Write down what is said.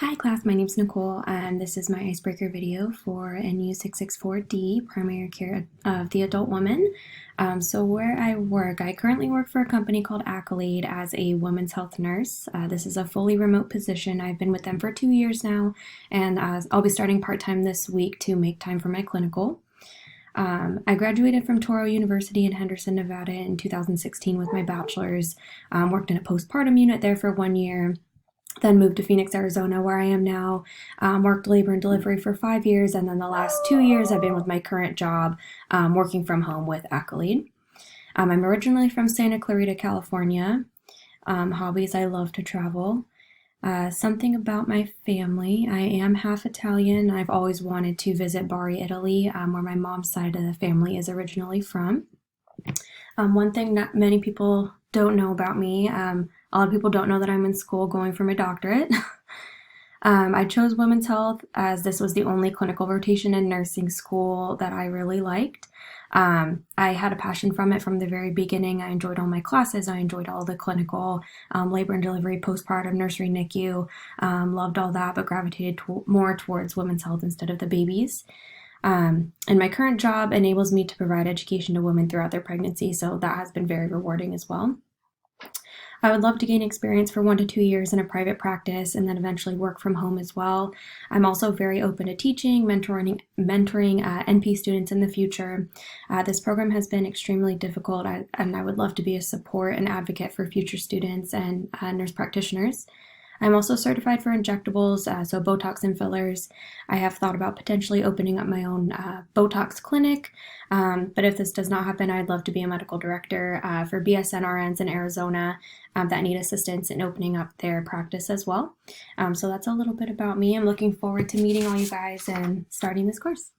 Hi class, my name is Nicole and this is my icebreaker video for NU664D, Primary Care of the Adult Woman. So where I work, I currently work for a company called Accolade as a women's health nurse. This is a fully remote position. I've been with them for 2 years now, and I'll be starting part-time this week to make time for my clinical. I graduated from Touro University in Henderson, Nevada in 2016 with my bachelor's, worked in a postpartum unit there for 1 year, then moved to Phoenix, Arizona, where I am now. Worked labor and delivery for 5 years, and then the last 2 years I've been with my current job, working from home with Accolade. I'm originally from Santa Clarita, California. Hobbies, I love to travel. Something about my family, I am half Italian. I've always wanted to visit Bari, Italy, where my mom's side of the family is originally from. One thing that many people don't know about me, a lot of people don't know that I'm in school going for my doctorate. I chose women's health as this was the only clinical rotation in nursing school that I really liked. I had a passion from it from the very beginning. I enjoyed all my classes. I enjoyed all the clinical, labor and delivery, postpartum, nursery, NICU, loved all that, but gravitated more towards women's health instead of the babies. And my current job enables me to provide education to women throughout their pregnancy, so that has been very rewarding as well. I would love to gain experience for 1 to 2 years in a private practice and then eventually work from home as well. I'm also very open to teaching, mentoring NP students in the future. This program has been extremely difficult, and I would love to be a support and advocate for future students and nurse practitioners. I'm also certified for injectables, so Botox and fillers. I have thought about potentially opening up my own Botox clinic, but if this does not happen, I'd love to be a medical director for BSN RNs in Arizona that need assistance in opening up their practice as well. So that's a little bit about me. I'm looking forward to meeting all you guys and starting this course.